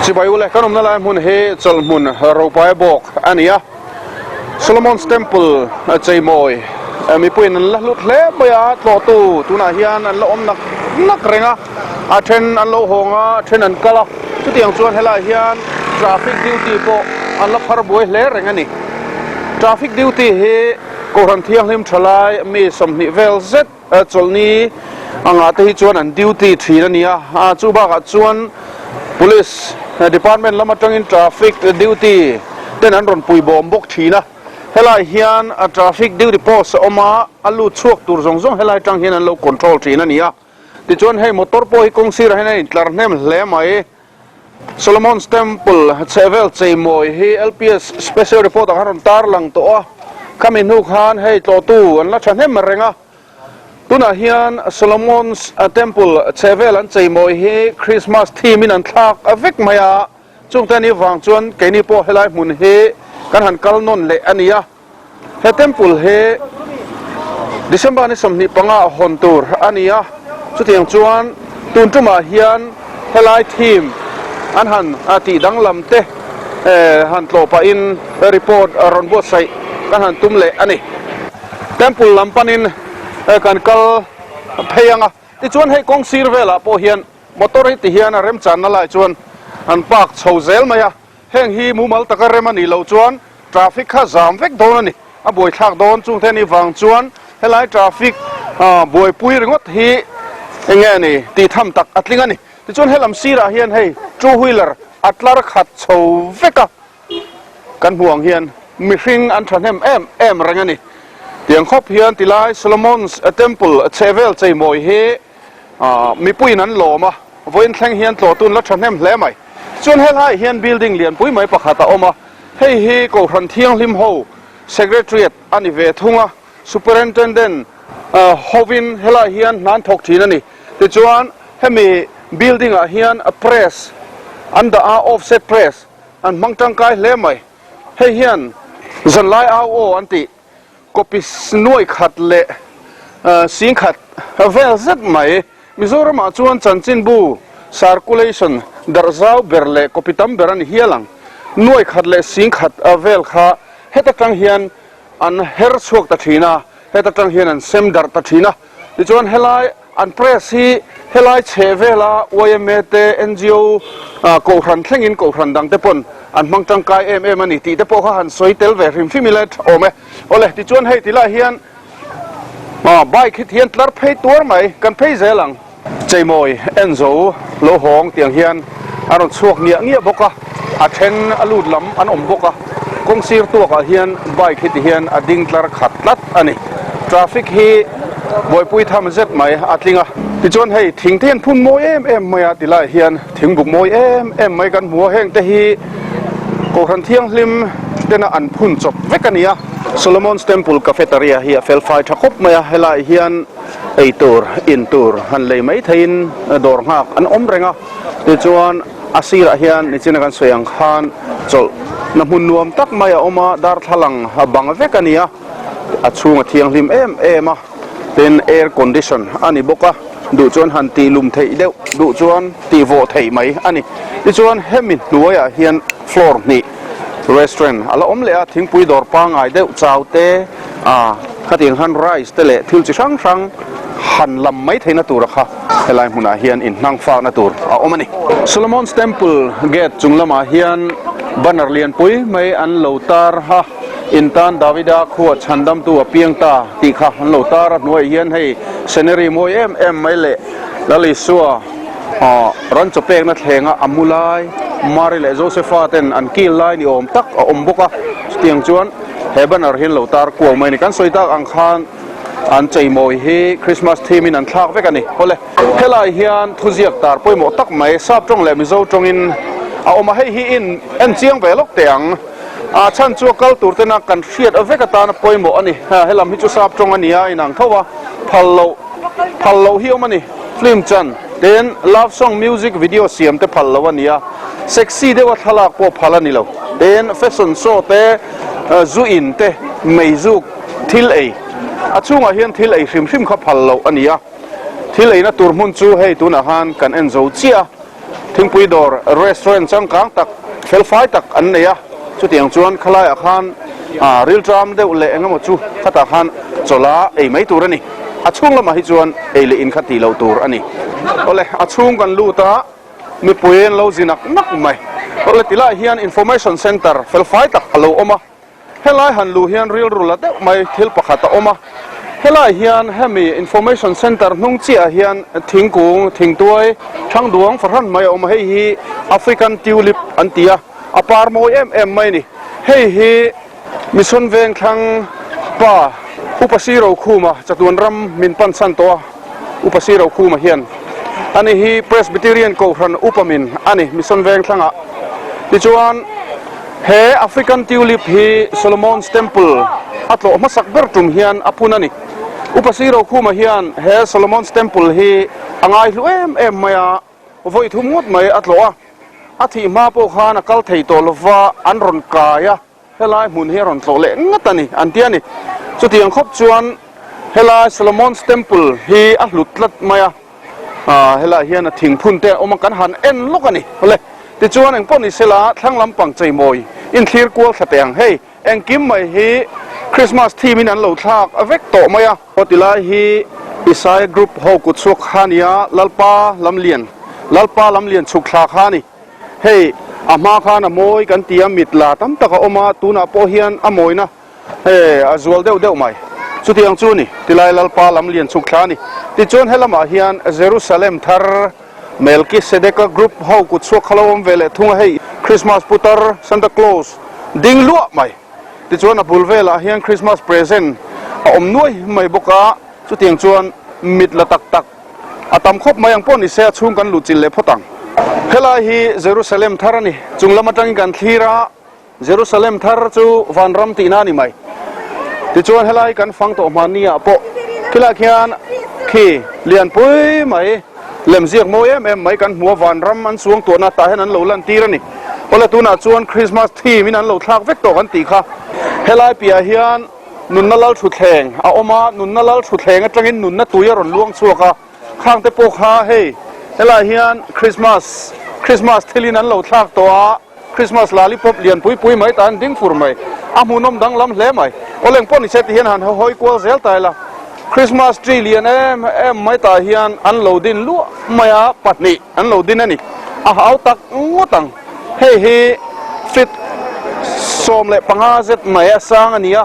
chỉ bay ule kanom na lai mun he chal mun ropai bok ania Solomon's Temple chei moi mi puin an la lut hle baya tlo tu na hian an lo om nak renga a then an lo honga then an kala chu tiang chuan hela hian traffic duty po an la phar boi hle renga ni traffic duty he ko ran thiang hlim thalai mi somni vel zet cholni anga te hi chuan an duty thina nia a chu ba ka chuan police department lama tangin traffic duty ten an ron pui bom bok thina helai hian a traffic duty post oma alu chuak tur zong zong helai tang hian an lo control thina nia ti chuan hei motor po hi kong sir hen tlar nem hle mai Solomon's Temple chevel chei moi hi LPS special report a ron tar lang to a kamin hu khan hei to tu an la than hem renga tuna hian Solomon's Temple chevel an chei moi hi Christmas theme in an thak avek maya chungtani wang chuan keini po helai mun he kan han kal non le ania he temple he December ni somni panga hontur ania chutiang chuan tun tuma hian helai theme an han ati danglam te han tlo pa in report ron bo sai kan han tum le ani temple lampanin kan kal pheyanga ti chuan hei kong sir vela po hian motor hi ti hian a rem chan na lai chuan an pak chhozel maya heng hi mumal takarem ani lo chuan traffic kha jam vek don ani a boi thak don chung theni wang chuan helai traffic boi pui ringot hi enge ni ti tham tak atling ani ti chuan helam sira hian hei two wheeler atlar khat chho veka kan huang hian mi hring an thanem em rangani tiang khop hian tilai Solomon's Temple chevel chei moi he mi puin an loma voin thleng hian tlo tun la thanem hle mai chuan helai hian building lian pui mai pakhata oma hei hi ko ran thiang lim ho secretariat ani ve thunga superintendent hovin helai hian nan thok thina ni ti chuan hemi building a hian a press under a offset press an mangtang kai hle mai hei hian zan lai o anti kopis noi khat le sing khat vel zet mai Mizoram a chuan chanchin bu circulation darzau berle kopitam beran hialang noi khat le sing khat avel kha heta tang hian an her chuak ta thina heta tang hian an sem dar ta thina ti chuan helai an press hi helai chevela oyemete NGO ko ran thlengin ko ran dang te pon an mangtang kai em ani ti te po kha han soitel ve rim fimilet ome ole ti chuan hei tila hian bike hit hian tlar phei tur mai kan phei zelang cheimoi enzo lo hong tiang hian aron chuak nia ngia boka a then alut lam an om boka kong sir tu ka hian bike hit hian a ding tlar khatlat ani traffic hi boi pui tham zet mai atlinga ti chuan hei thing ten phun moi em maya tilai hian thing buk moi em mai kan hua heng te hi ko ran thiang hlim tena an phun chop vekania Solomon's Temple cafeteria hi a fel fai thakop maya helai hian eitur intur han lei mai thein dor ngak an om renga ti chuan asira hian ni china kan soyang khan chol na mun nuam tak maya oma dar thalang bang vekania a chunga thiang hlim ema ten air condition ani boka du chuan han ti lum thei deuh du chuan ti vo thei mai ani ti chuan hemin nuaya hian floor ni restaurant ala om le a thingpui dor pa ngai deuh chaute khating han rice te le thil chi sang sang han lam mai theina tur kha helai huna hian in nang fa na tur a omani Solomon's Temple gate chunglama hian banner lian pui mai an lotar ha intan davida khuwa chandam tu apiang ta ti kha an lotar noi hian hei scenery moi em mai le lali suwa ran chopek na thlenga amulai mari le josepha ten an kil lai ni om tak om boka tiang chuan he banner hin lotar ko mai ni kan soita ang khan an chei moi hi Christmas theme in an thak vek ani hole helai hian thuziak tar poimo tak mai sap tong le mi zo tong in a oma hei hi in en chiang velok teang a chan chu kal tur tena kan hriat avek ata na poimo ani helam hi chu sap tong ania inang thowa phallo hi omani film chan then love song music video siam te phallo ania sexy de wa thalak po phalani lo then fashion show te zu in te meizuk thil ei achunga hian thil ei hrim kha phallo ania thil ei na tur mun chu hei tuna han kan enzo chia ทิ้งปุยดอร์รีสอร์ทจังกลางตักเฟลไฟตักอันเนี่ยชุดอย่างชวนขลายอาคารรีลจามเดือดเละงั้นหมดชูขัดอาคารโซล่าไม่ตัวนี่ช่วงละมาให้ชวนเลยอินขัดตีเราตัวอันนี้ก็เลยช่วงกันลู่ตามีปุยเราจินักนักไหมก็เลยติละเฮียน information center เฟลไฟตักเราออกมาเฮลัยหันลู่เฮียนรีลรูละเด็กไม่ทิลปะขัดออกมาเฮลัยเฮียนให้มี information center นุ่งเจียเฮียนทิ้งกุ้งทิ้งตัวช่างดวงฝรั่งไม่ออกมาให้ฮีแอฟริกันทิวลิปอันเตียอปาร์โมไม่นี่ให้ฮีมิส่วนเวงทางป่าอุปสีเราคู่มาจากดวนรำมินปันสันตัวอุปสีเราคู่มาเฮียนอันนี้ฮีเพรสบิเทเรียนกูรันอุปมินอันนี้มิส่วนเวงทางอ่ะดิจวนเฮแอฟริกันทิวลิปฮีโซโลมอนส์เทมเพิลอัตโลมาสักเบอร์ตุมเฮียนอพุนันนี่อุปสีเราคู่มาเฮียนเฮโซโลมอนส์เทมเพิลฮีอ่างไอลูมายาวัยทุ่มงดไม่อัตโลอาทิมาโปขานกัลเทยโตลวาอันรอนกายะเฮลัยมุนเฮรอนโตเลงัตนี่อันเดียนี่สุดที่ยังครบชวนเฮลัยโซโลมอนส์เทมเพิลฮีอัลลุตลัดมายาเฮลัยเฮียนทิ้งพุ่นเตอมากันหันเอ็นลูกนี่เลยที่ชวนเองป้อนิเซลาทั้งลำปังใจมวยอินทีร์กัวสเตียงเฮ้เองกิมไม่ฮีคริสต์มาสที่มินันเหล่าทากเวกโตมายาพอติลาฮีอิสายกรุ๊ปฮอกุดสุขานียลัลปาลำเลียนสุขลาคานี่เฮ้อามาขานอโมยกันเตียมิดลาตั้มตะกอมาตูน่าโปเฮียนอโมยนะเฮ้อาจวลเดวไม่สุดที่ยังจูนี่ติลายลัลปาลำเลียนสุขลานี่ที่จวนเฮลมาเฮียนเยรูซาเล็มทาร์เมลกิเซเดกกรุ๊ปฮอกุดสุขลาวมเวเลทุ่งเฮ้คริสต์มาสพุตาร์ซันตาคลอสดิ้งลัวไม่ที่จวนอบุลเวลาเฮียนคริสต์มาสเพรเซนต์นวยไม่บกะสุดที่ยังจวนมิดละตักอาตามคบมายังป้อนอิเซียชุ่งกันลุจิเลพตังเฮลาฮีเยรูซาเล็มทาร์นี่จุงละมาจังกันทีระเยรูซาเล็มทาร์จูวันรัมตีนานี่ไหมที่จวนเฮลาฮีกันฟังตัวมานี่อ่ะปะคิลาเขียนขี้เลียนปุ้ยไหมเล่มเสียกโมยไหมกันหัววันรัมมันสวงตัวนาตาให้นั้นเหล่าลันตีระนี่พอละตัวน่าจวนคริสต์มาสที่มินั้นเหล่าทากเวกตัวกันตีค่ะเฮลาฮีเปียเฮียนนุนนั่นเล่าชุดแทงเอาออกมานุนนั่นเล่าชุดแทงจังอินนุนนั่นตัวยรอนล่วงชัวค่ะข้างเตปกฮาเฮเฮลาเฮียนคริสต์มาสที่ลินั้นเราทากตัวคริสต์มาสลาลิปบเลียนปุยไหมตานดิ้งฟูร์ไหมอามูนมดังล้ำเล่ไหมโอเล่งป้อนนิเซตเฮียนหันหอยกัวเซลตายละคริสต์มาสทรีเลียนไม่ตาเฮียนอันเราดินลัวไม่อาปัดนี่อันเราดินนี่เอาตักงวตังเฮ้ฟิตสมเล่ปังอาเซตไม่สร้างอันนี้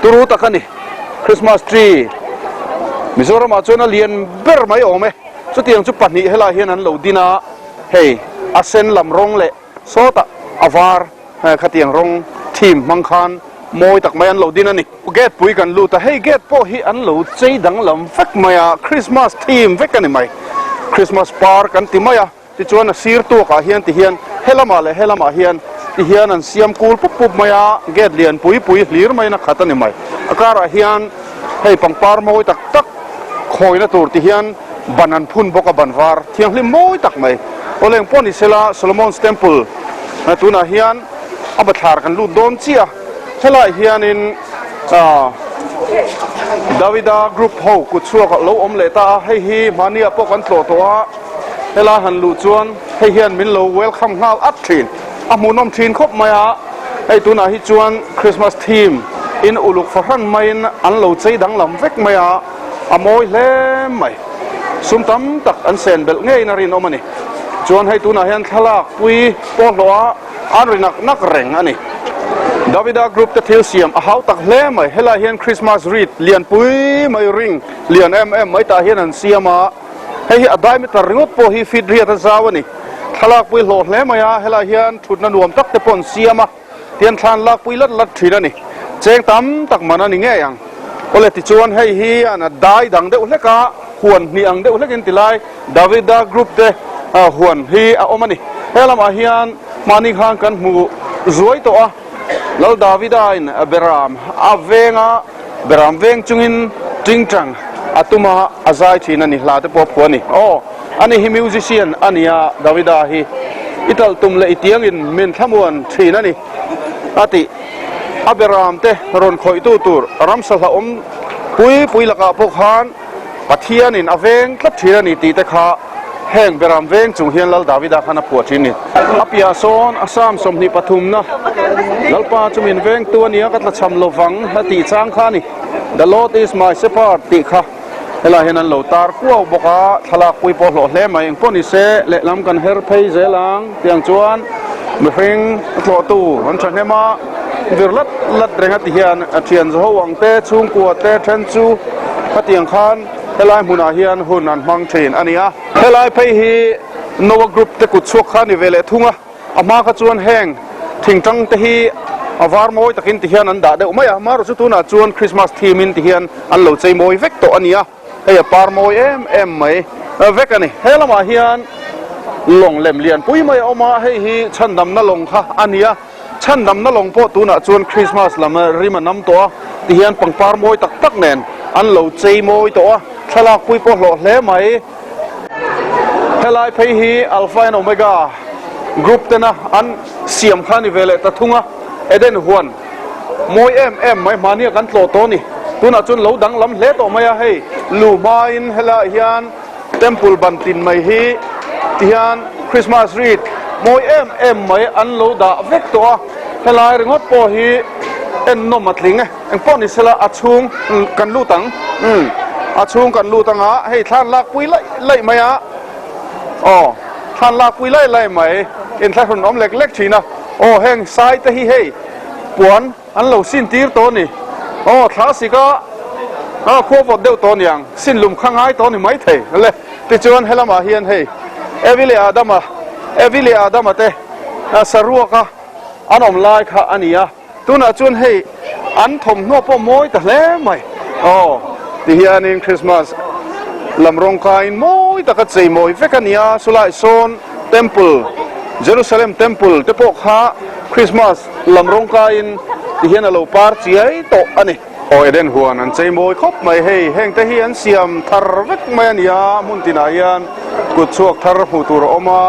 ตุรุตักนี่คริสต์มาสทรีมิโซรามาจวนเลียนเบอร์ไม่ออกไหมสุดที่ยังจุปัดนี้เฮลาเฮียนันเหล่าดินาเฮ้อาเซนลำรงเละโซตะอาวาร์ขัดยังรงทีมมังคันมวยตักไม่อันเหล่าดินานี่เกตปุยกันลูแต่เฮ้เกตโปฮีอันเหล่าใจดังลำฟักไม่อะคริสต์มาสทีมฟักกันนี่ไหมคริสต์มาสปาร์กันติไม่อะที่จวนซีร์ตัวกับเฮียนที่เฮียนเฮลามาเลยเฮลามาเฮียนที่เฮียนันเสียมกูลปุ๊บไม่อะเกตเลียนปุยลีร์ไม่นะขัดนี่ไหมอาการเฮียนเฮ้ปังปาร์มวยตักคอยนะตัวที่เฮียนบันันพุ่นบกบันวาร์ที่ยังลิมวยตักไหมโอเล่งป้อนอิสลาโซโลมอนส์เทมเพิลนะตัวน่ะเฮียนอับทาร์กันลูดโดนเชียเฮลาเฮียนินดาวิดากรุ๊ปโฮกุดชัวกับโลอมเลตาให้ฮีมาเนียพวกกันตัวเฮลาหันลูจวนให้เฮียนมินโลเวลคัมฮาลอัดทีนอามูนอมทีนครบไหมอะไอตัวน่ะฮิจวนคริสต์มาสทีมอินอุลุกฟรันไม่อันโลใจดังลำเวกไหมอะอโมยเล่ไหมสุมตั้มตักอันเซนเบลง่ายนารินอมันนี่จวนให้ตัวน่ะเห็นทลากปุยปอกลัวอันรินักแรงอันนี้ดาวิดากรุ๊ปจะเที่ยวเสียมอาหาวตักเล่ไหมเฮลาเห็นคริสต์มาสรีดเลียนปุยไม่ริงเลียนไม่ตาเห็นอันเสียมาให้อดได้ไม่ตัดริงดโปฮีฟิดเรียตะซาวันนี้ทลากปุยโหลดเล่ไหมอะเฮลาเห็นชุดนันรวมตักเตปอนเสียมาเตียนทานลากปุยลัดทีนั่นนี่เจงตั้มตักมันนี่แง่ยังโอเลติจวนให้ฮีอันได้ดังเดอุเลกะหวนนี่อังเดอุเลกินติไลดาวิดากรุ๊ปเดหวนฮีอามันนี่เฮลามาฮีอันมานิขังกันมูรวยตัวแล้วดาวิดาอินเบรามเวงเบรามเวงจุงินจิงจังตุมาอาศัยที่นั่นนี่ลาเตปอพวนี่อันนี้ฮีมิวสิเชียนอันนี้ดาวิดาฮีอิตัลตุมเลอิเตียงอินมินทมวนที่นั่นนี่อาติอับรามเตรอนคอยตูร์รัมสลาปุยละกะพวกฮานปัทเทียนินอเวงทัดทีนี่ตีเตคาเฮ แห่งเบรามเวงจุงเฮียนลลดาวิดาขณะปวดชินิอภิยาโซนอาสามสมนิปทุมนะลลปาจุมินเวงตัวนี้ก็จะชำโลฟังและตีช้างข้านี่ The Lord is my shepherd ติค่ะเวลาเห็นนั้นโลตาร์กู้บอกว่าทลากปุยปอหล่อเล่มาเองพวกนี้เสเละล้ำกันเฮร์เพย์เจลังเตียงจวนเมื่อเพ่งตัวตู้วันฉันเห็นมาวิรลัดเรงติเฮียนเทียนจะหวังเตะชุงกัวเตะเทนจูเตียงคานเฮลายมุนาเฮียนหุ่นนันมังเทนอันนี้อ่ะเฮลายเพย์ฮีโนวกรุ๊ปเตกุดชัวขานิเวเลทุ่งอ่ะอามาขจวนแห้งทิ้งจังเตฮีอาวาร์มอยตะกินติเฮียนอันดาเดอไม่อะมารู้สึกตัวน่ะจวนคริสต์มาสทีมินติเฮียนอันเหล่าใจมอยเวกโตอันนี้อ่ะเฮียปาร์มอยเอ็มไหมเวกอันนี้เฮลมาเฮียนลงเล่มเลียนปุ้ยไม่เอามาให้ฮีฉันดำนั่งลงค่ะอันนี้อ่ะฉันดำนั่งลงพอตัวน่ะจวนคริสต์มาสละมาริมันน้ำตัวติเฮียนปังปาร์มอยตักแน่นอันเหล่าใจมอยตัวฉลากปุ้ยพอหล่อเล่ไหมเฮลายเพฮีอัลฟาโอเมก้ากรุ๊ปเตนะอันเสียมข้านิเวเลตทุ่งอ่ะเอเดนฮวนมวยไม่มาเนี่ยกันโตโตนี่ตัวน่ะจนเหลาดังลำเล็ดออกมาให้ลูมาอินเฮลาเฮียนเทมเพลบันตินไม่ฮีเฮียนคริสต์มาสรีดมวยไม่อันเหลาด่าเวกตัวเฮลาเรื่องอดพอฮีเอ็นนมมัดลิงเอ็งป้อนอิสระอัดชุงกันลู่ตังอัดชุงกันลู่ตังอ่ะให้ท่านลากปุยไล่ไม่อ่ะอ๋อท่านลากปุยไล่ไหมเอ็นท่านคนน้อมเล็กทีนะโอ้แห่งซ้ายตะฮีเฮปวนอันเหล่าสิ้นตีร์ตัวนี่โอ้ท้าสิก็ควบเดียวตัวอย่างสิ้นลุมข้างไอ้ตัวนี่ไม่เท่นั่นแหละติจวนให้ละมาเฮียนเฮเอวิเลอาดามาเตสรัวค่ะอันอมลายค่ะอันนี้อ่ะตัวน่ะจวนเฮอันถมนัวป้อมอยแต่แล้วไหมโอ้ที่เฮียนคริสต์มาสลำรงกายมอยแต่ก็ใจมอยเฟกันเนี่ยสุไลโซนเทมเพลเยรูซาเล็มเทมเพลเตปกฮะคริสต์มาสลำรงกายที่เฮียนเราปาร์ตี้ไอ้โตอันนี้โอ้เอเดนหัวนั่นใจมวยครบไม่ให้แห่งแต่เฮียนเสียมทาร์เวกไม่อันยามุนตินายันกุดชวกทาร์หูตูรอมา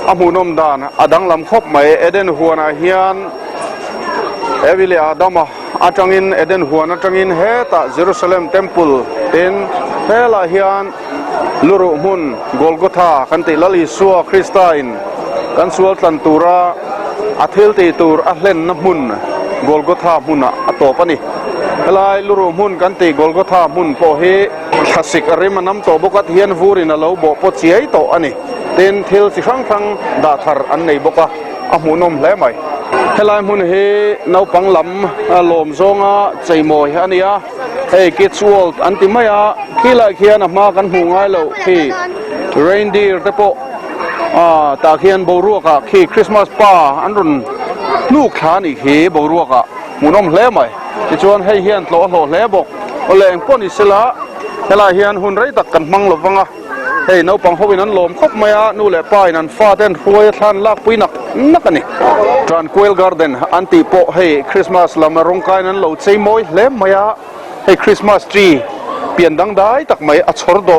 อามูนมดานอดังลำครบไม่เอเดนหัวนาเฮียนเอวิเลอาดามาอาจังอินเอเดนหัวนาจังอินเฮตาเยรูซาเล็มเทมเพลเป็นเฮลาเฮียนลูรุมุนโกลโกธากันติลลิสัวคริสตัยน์กันสวลตันตูระอัทเฮลติตูร์อัลเลนน้ำมุนโกลโกธามุนอัตโตปนี่เวลาลูรุมุนกันติโกลโกธามุนโปเฮขัสิกอริมันน้ำโตบกัดเฮียนฟูรินเราบอกปดเสียโตอันนี้เต็นเทลสิครั้งครั้งดาทาร์อันในบกะอาหูนมแล้วไหมเวลามุนเฮนาปังลำลมซงใจมอยอันนี้เฮ้กิดสวลอันติไม่ขี้ละเขียนมากันหูง่ายเลยขี้เรนเดียร์เตปตาเขียนบรัวกะขี้คริสต์มาสป้าอันรุนลูกขานี่ขี้บรัวกะหมุนอมเล่ไหมที่ชวนให้เฮียนโหลเล่บอกเอาแรงป้นอิสระเวลาเฮียนหุ่นไรตักกันมังหลบวังเฮ้ยนาปังเขาไปนั้นลมคบไม่นู่นแหละป้ายนั้นฟ้าเต้นรวยท่านลากปุยนักกันนี่ทรานควลการ์เดนอันติโปให้คริสต์มาสละมารงกายนั้นเราใจมอยเล่ไม่ให้คริสต์มาสทรีเปลี่ยนดังได้ตักไม่อัศรโด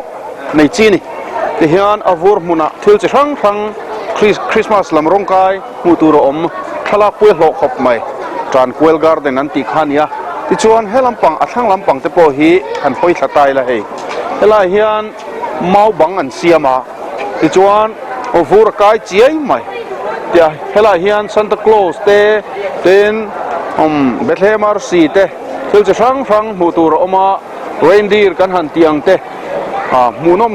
ในจีนี่ที่เฮียนอวูร์มุนะทิลจะครั้งคริสต์มาสลำรงกายมูตูรอมทลากปุยหลอกขบไม่จานควลการ์เดนนั้นติขันยาที่ชวนให้ลำปังอัดทั้งลำปังเตโปฮีหันห้อยสไตล์ละเฮลาเฮียนเมาบังอันเสียมาที่ชวนอวูร์กายเจียไม่เดี๋ยวเฮลาเฮียนซันตาคลอสเตเต็นเบธเลฮมาร์ซีเตทิลจะครั้งมูตูรอมาเรนดีร์กันหันเตียงเตมูนม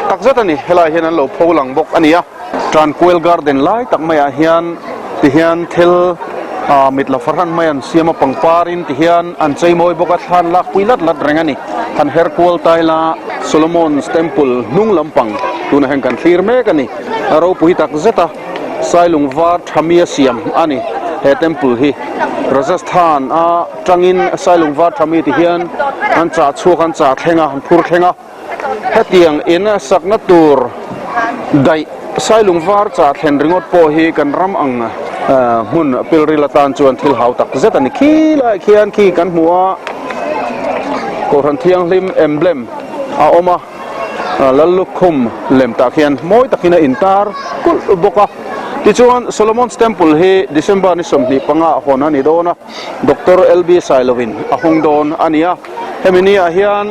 ตักเจตันนี่เฮลาเฮียนเราพูหลังบกอันนี้ทรานควลการ์เดนไล่ตักไม่เฮียนที่เฮียนเทลมิดลาฟรันไม่อันเสียมาปังปารินที่เฮียนอันใจมวยบกัดทันลักปุยลัดแรงอันนี้ทันเฮอร์ควลไตลาโซโลมอนสเตมเปิลนุ่งลำปังตัวนั้นกันฟีร์เมกันนี่เราปุยตักเจตาไซลุงวาร์ทามีเสียมอันนี้เฮเทมเปิลฮีรัสถานจังอินไซลุงวาร์ทามีที่เฮียนอันจ่าชัวกันจ่าเทงอันพูดเทงเฮตียงอินสักนัดตูร์ได้ไซลุงวาร์จ่าเทนริงอดโปฮีกันรำอังมุนเปริลตานจวนทิลหาวตักเจตันขี้ละเขียนขี้กันหัวกอรันเทียงลิมเอ็มเบลมอาอมาลัลลุคุมเล่มตะเขียนมอยตะกินอินตาร์กุลบกะที่ชวนโซโลมอนสเตมเปิลฮีดิเซมบานิสมนีปังอาหอนันนี่โดนะดรเอลบีไซลวินอาหงโดนอันนี้เฮมินีอาเฮียน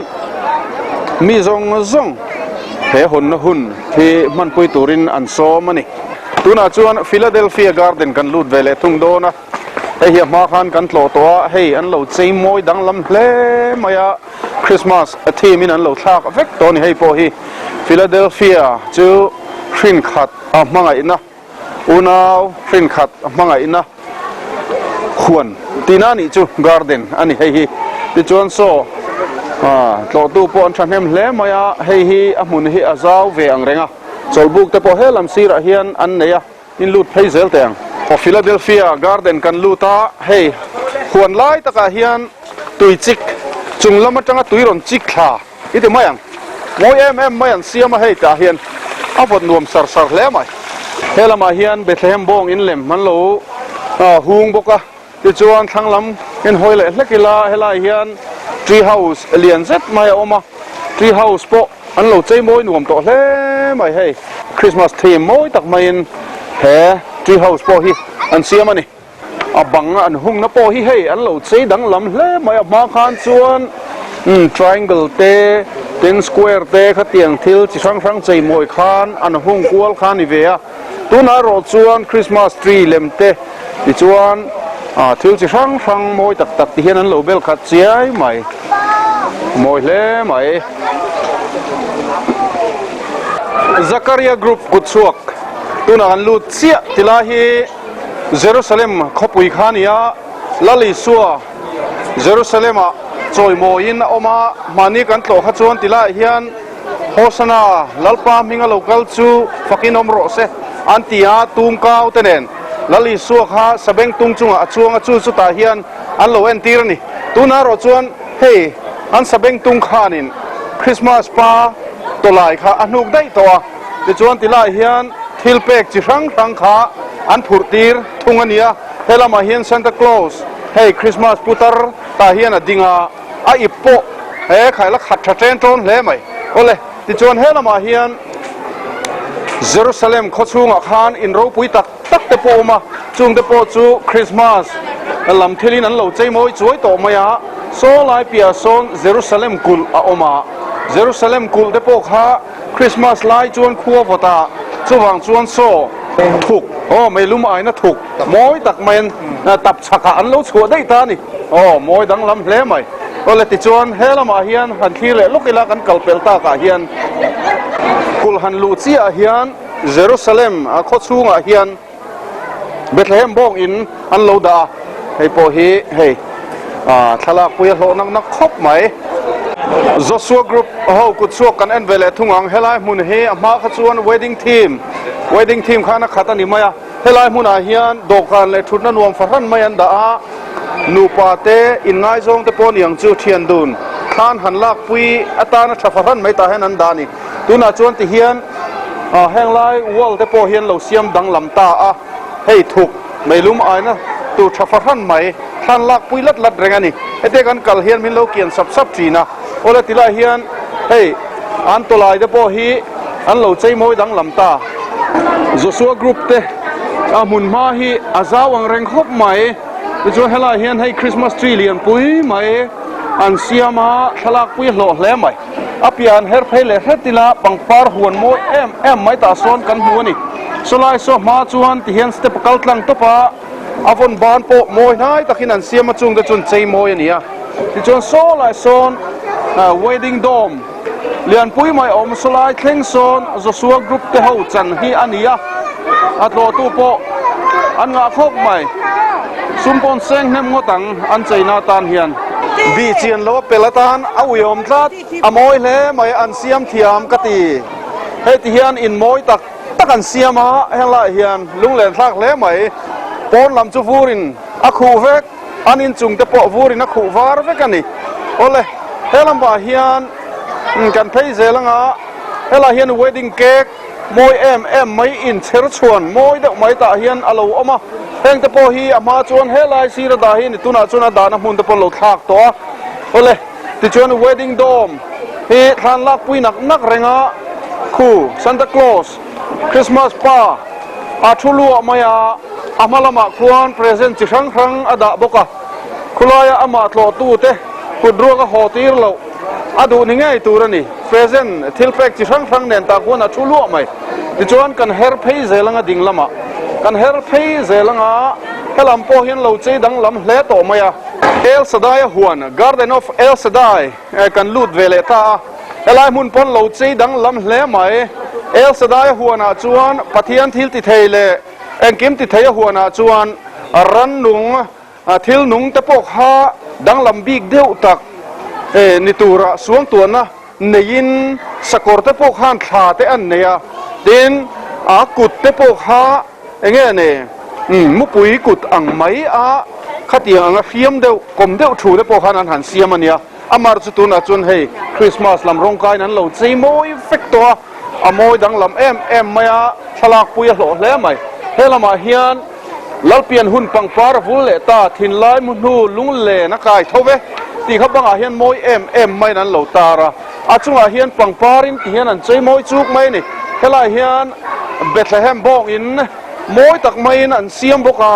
มีซง he hon na hun thi man pui turin an so mani tuna chuan Philadelphia Garden kan lut vele thung dona hei hi ma khan kan tlo to hei an lo chei moi dang lam hle maya Christmas a theme in an lo thak vek to ni hei po hi Philadelphia chu hrin khat a hmanga ina unaw hrin khat a hmanga ina khuan tina ni chu garden ani hei hi ti chuan so tlo tu po an thanem hle maya hei hi a mun hi a zau ve ang renga cholbuk te po helam sira hian an neya in lut phei zel teng o Philadelphia Garden kan luta hei khuan lai taka hian tui chik chung lama tanga tui ron chik thla ite mayang moi em mayan siama hei ta hian a vot nuam sar sar hle mai helama hian Bethlehem bong in lem man lo hung boka ti chuan thanglam in hoile hlekila helai hian tree house lian zet mai oma tree house po an lo chei moi nuam to hle mai hei Christmas theme moi tak mai in he tree house po hi an siam ani abang an hung na po hi hei an lo chei dang lam hle mai ma khan chuan triangle te ten square te kha tiang thil chi sang sang chei moi khan an hung kual khan ni ve a tuna ro chuan Christmas tree lem te ti chuan thil chi sang sang moi tak tak ti hian an lo bel khat chiai mai moi hle mai Zakaria Group kutsuak tuna an lut chia tilahi Jerusalem khopui khania lali suwa Jerusalem a choi moin oma mani kan tlo kha chuan tila hian hosana lalpa minga local chu fakin omro se antia tum kau tenen lali suwa kha sabeng tung chunga achuanga chu chu ta hian an lo en tirani tuna ro chuan hei an sabeng tung khanin Christmas pa tolai kha anuk dai to ti chuan tila hian thil pek chi rang rang kha an phurtir thungania helama hian Santa Claus hei Christmas putar ta hian adinga a ipo he khaila khat tha ten ton hle mai ole ti chuan helama hian Jerusalem khochunga khan in ro pui tak tak te po ma chung te po chu Christmas lam thilin an lo chei moi chuai to maya so lai pia son Jerusalem kul a oma Jerusalem kul te po kha Christmas lai chuan khuwa vota chuwang chuan so thuk mai lum ai na thuk moi tak men tap chaka an lo chhuwa dei ta ni moi dang lam hle mai ole ti chuan helama hian han thi le lokila kan kalpel ta ka hian kul han lu chi a hian Jerusalem a khochunga hian Bethlehem bong in an lo da hei po hi hei thalak pui hlo nak khop mai Joshua Group ho kutsuak kan en vele thungang helai mun he ama kha chuan wedding team khana khatani maya helai mun a hian dokan le thutna nuam faran mai an da a nupa te in ngai zong te pon yang chu thian dun khan han lak pui atana thafaran mai ta hen an dani tuna chuan ti hian heng lai wall te po hian lo siam dang lam ta a hei thuk meilum aina tu thafaran mai khan lak pui lat rengani ete kan kal hian min lo kian sap trina ola tila hian hei an tolai te po hi an lo chei moi dang lam ta Joshua Group te mun ma hi azawang reng khop mai chu hela hian hei Christmas tree lian pui mai an siama thalak pui hlo hle mai apian her phele hetila pangpar huan moi em mai ta son kan huani solai so ma chuan ti hian step kaltlang topa avon ban po moi nai takin an siama chung te chun chei moi ania ti chuan so lai son wedding dome lian pui mai om solai thleng son Joshua Group te ho chan hi ania atlo tu po an nga khop mai sumpon seng nem ngotang an cheina tan hian bi chian lo pelatan awiyom tlat amoi hle mai an siam thiam kati he ti hian in moi tak an siama hela hian lunglen thak hle mai pon lam chu vurin a khu vek anin chung te po vurin a khu var vek ani ole helam ba hian kan phei zelanga hela hian wedding cake moi em mai in cher chuan moi deuh mai ta hian alo oma heng te po hi ama chuan helai sira da hi ni tuna chuna dana mun te po lo thak to ole ti chuan wedding dome hi than lak pui nak renga khu Santa Claus Christmas pa a thulu maya amalama khuan present chi sang ada boka khulaya ama tlo tu te kudruga hotir lo อะดูนี่ไงตัวนี่เฟรเซนทิลเฟกที่ครั้งเนนตาคนอ่ะชุลวไหมที่จวนกันเฮร์เพย์เซลังดิ่งละมากันเฮร์เพย์เซลังเฮลัมโพหินเราใจดังลำเละโตมาเอลสดายหวนการ์เดนออฟเอลสดายกันลูดเวเลตาเอลายมุนปนเราใจดังลำเละไหมเอลสดายหัวนาจวนปะเทียนทิลติเทเลเอ็งกิมติเทยหัวนาจวนรันนุงทิลนุงตะปกฮาดังลำบีกเดียวตักนิตูระสวงตัวนะเนยินสกอร์ตะปกฮานขาเตอันเนียดินอากุดตะปกฮาเงี้ยเนี่ยมุปุยกุดอังไม่ขัดยังเฟียมเดียวกลมเดียวชูตะปกฮานันหันเสียมันเนี่ยอามาร์จุตุนจวนให้คริสต์มาสลำรงกายนั้นเราใจโมยเฟกตัวอโมยดังลำเอ็มไม่ฉลากปุยหล่อแล้วไหมเฮลมาเฮียนลัลเปียนหุ่นปังปาร์ฟุลเลตาทินไลมุนูลุงเลนักายเท่าเวที่เขาบังอาเฮียนโมยเอ็มไม่นั้นเหล่าตาระอาจุงอาเฮียนปังปารินที่เฮียนอันใจโมยจุกไม่นี่เฮลาเฮียนเบธเลเฮมบอกอินโมยตักไม่นันเสียมบกา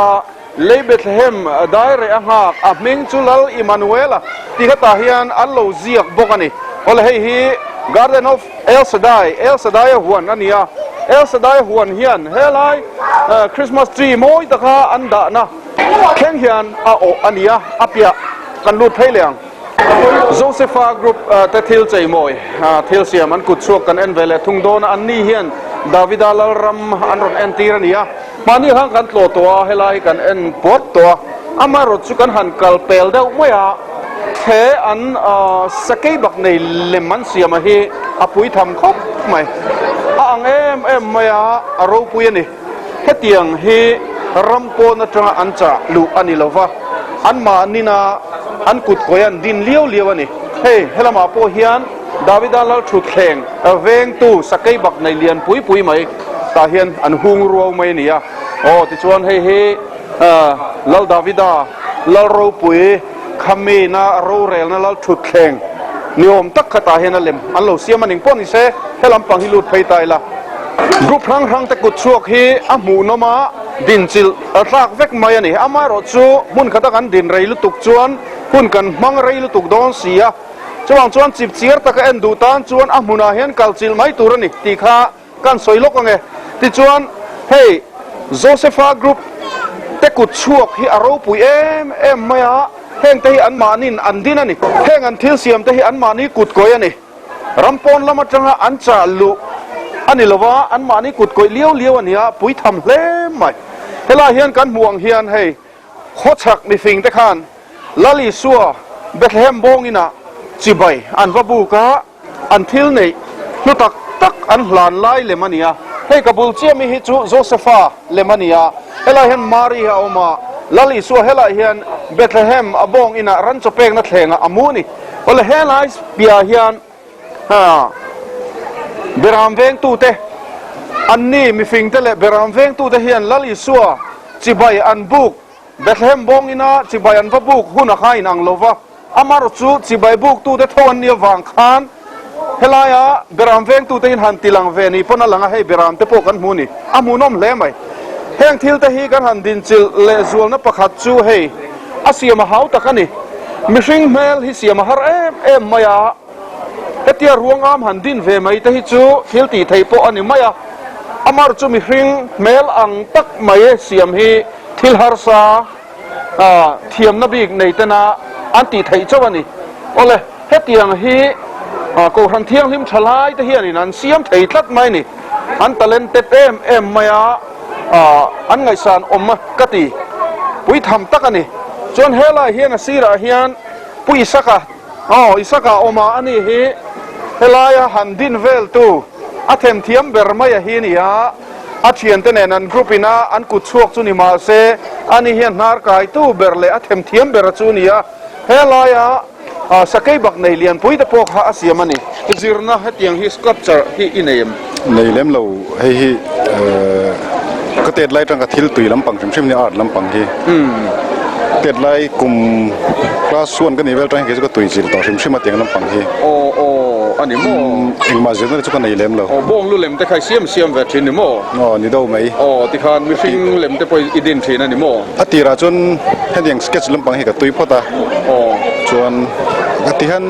เลเบธเลเฮมได้เรื่องหักอามิงจุลัลอิมานูเอลที่เขาตาเฮียนอัลโลเซียกบอกนี่ว่าเลยฮี Garden of El Shaddai หวนนั่นเนี่ยเอลสดายหวนเฮียนเฮลัยคริสต์มาสทรีโมยตะคาอันดานะแข่งเฮียนอาโออันเนียอาเปียกันลุดเพลเลียงโจเซฟากรุ๊ปแต่ทิลใจโมยทิลเสียมันกุดชวกกันเอ็นเวลทุ่งโดนอันนี้เฮียนดาวิดาลรัมอันรอนเอ็นตีรันเนียมานี่ห้างกันโตตัวเฮลัยกันเอ็นปวดตัวอามารถสุกันหันกัลเปลเดาไม่อะเทอันสเกย์บักในเลมันเสียมาฮีอาปุยทำครบไหมอังเอ็มไม่อารมณ์ปุยนี่เฮตียงเฮรัมโปนัทอันจ่าลูอันนี้ละวะอันมานี่นะอันกุดโกยันดินเลี้ยวนี่เฮ้เฮลมาโปเฮียนดาวิดาลชุดแข่งเวงตู้สกายบักในเลียนปุยไหมตาเฮียนอันหุงรัวไม่นี่อ่ะโอ้ที่ชวนเฮลดาวิดาลรูปุยขมีนารูเรลนั่นลชุดแข่งนิยมตักขตาเฮนเลมอันเราเสียมันอิงป้อนนี่เซ่เฮลำปังฮิลุดไปตายละรูปรังตะกุดชวกฮีอามูนมาดินจิลตากเวกมายันนี่อามารถจูมุนขตกันดินไรลุตุกจวนหุ่นกันมังไรลุตุกโดนเสียจวงจวนจิบเสียตะกันเอ็นดูตานจวนอามูนาเฮนกัลจิลไม่ตัวนี่ตีขากันสวยลกไงที่จวนเฮ้โจเซฟากรุ๊ปตะกุดชวกฮีอารมณ์ปุยเอ็มไม่เฮงเตะอันมานินอันดินนี่เฮงอันทิลเสียมเตะอันมานี่กุดโกยันนี่รัมปอนละมาจังอันจ่าลุอันนี้ละว่าอันมานี่กุดโกยเลี้ยวอันนี้ปุยทำเล่มไหมเฮลาเฮียนกันห่วงเฮียนให้โคชักมีฟิงเตะขันลาลิซัวเบธเลเฮมบงอินะจิบายอันวบูกะอันทิลนี่นุตักอันหลานไล่เลมันนี่ให้กับบุลเจียมีฮิจูโจเซฟาเลมันนี่เฮลาเฮียนมารีฮาอมาลาลิซัวเฮลาเฮียนเบธเลเฮมอบงอินะรันจเปงนัดแทงอามูนี่วลาเฮลาส์เบียเฮียนเบรามเวงตูเตอันนี้มีฟิงเตเลเบรามเวงตูเตเฮียนลาลิซัวจิบายอันบุกเบธเลเฮมบงอินะจิบายอันบุกหุ่นข้ายนังโลวะอามารจูจิบายบุกตูเตทวนเนี่ยวางคานเฮลายาเบรามเวงตูเตอินหันติลังเวนีพนัลลังให้เบรามเตปกันมูนี่อามูนอมเล่ไหมเฮงทิลเตฮีกันหันดินจิลเลจวลนับประคัดจูเฮอาเซียมาหาวตะกันนี่มิชิงเมลฮิเซียมาฮาร์เอ็มมายาเฮตียรวงอามหันดินเวไม่เตฮิจูฮิลตีไทยโปอันนี้มายาอามาร์จูมิชิงเมลอังตักไม่เสียมฮีทิลฮาร์ซาเทียมนบีกในตนาอันตีไทยเจ้าวันนี้โอเลเฮตียงฮีกูหันเทียงลิมฉลายเตฮียนี่นั่นเสียมไทยทัดไม่นี่อันตะเลนเตเอ็มมายาอันไงสานอมกติปุยทำตักนี่จนเฮลาเฮียนซีระเฮียนปุยสักอิสักอมาอันนี้เฮลายหันดินเวลตูอาเทมเทียมเบอร์ไม่เฮียนี่อาเชียนเตเนนันกรุ๊ปินาอันกุดชวกจุนิมาเซอันนี้เฮียนนาร์กายตูเบอร์เลอาเทมเทียมเบอร์จุนีเฮลายสกายบักในเลียนปุยตะปอกหาเสียมันนี่จิรนาเฮตียงฮิสกัปเจอร์ฮิอินเอมในเล่มเราให้ก็เตะไล่ตั้งกระทิลตุยลำปังชิมๆเนี่ยอาดลำปังที่เตะไล่กลุ่มคลาสส่วนกันนี่เวลตั้งกี่ก็ตุยจิลต่อชิมมาเตียงลำปังที่โอ้อันนี้โม่เองมาเจอนั่นทุกคนในเล่มเราบงลุเล่มแต่ใครเสียมเวทีนี่โม่นี่ดูไหมที่ขานมีฟิงเล่มแต่ไปอีดินทีนั่นนี่โม่อตีราจนให้ยังสเก็ตลำปังให้กับตุยพ่อตาจวนเ ที่ฮัน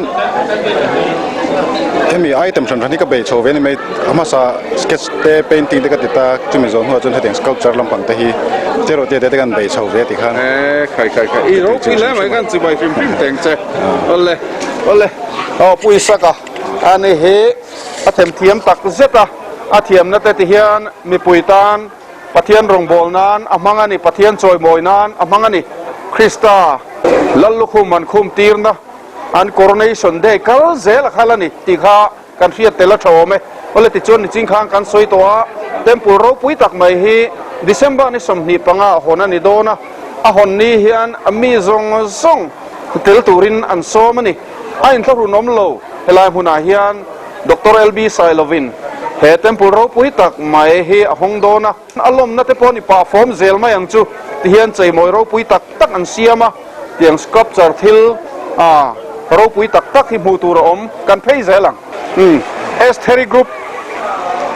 มีไอเทมชันที่ก็เบย์โชว์เว้นไม่อามาซาสเก็ตเตเป็นติ้งที่ก็ติดตาจุดมีโซนหัวจนให้ถึงสเกลจัร์ลำพังแต่ที่เจอรถเดียดกันเบย์โชว์เว้นที่ข้างใครอีโรปีแล้วเหมือนกันจะไปฟิล์มแต่งเจ้าเลยปุยสักอ่ะอันนี้เฮอเทียมเทียมตักเสร็จอ่ะอาเทียมนั่นแต่ที่เฮียนมีปุยตานปะเทียนรงบอลนั้นอามังอันนี้ปะเทียนจอยมอยนั้นอามังอันนี้คริสตาลัลลุคุมันคุมตีร์นะอันโคโรเนชั่นเดย์ก็เซลข้าละนี่ที่ข้ากันเฟียเตละโชว์ไหมวันเลยติดจนจริงข้างกันสวยตัวเต็มปูโรปุยตักไม่ฮีเดือนเดือนนี้สมนีปังอาหอนันนี่โดนะอาหอนนี้เฮียนมีซงเตลตูรินอันโซมันนี่อันทรุนอมโลเฮลายมุนาเฮียนดรเอลบีไซลวินเฮเต็มปูโรปุยตักไม่ฮีหงโดนะอารมณ์นั่นเตปอนี่ป่าฟอร์มเซลไม่ยังจูที่เฮียนใจมวยโรปุยตักตักอันเสียมาเตียงสกับจาร์ทิลเราปุยตักที่มูตูรอมกันเพย์เซลังเอสเทอรี่กรุ๊ป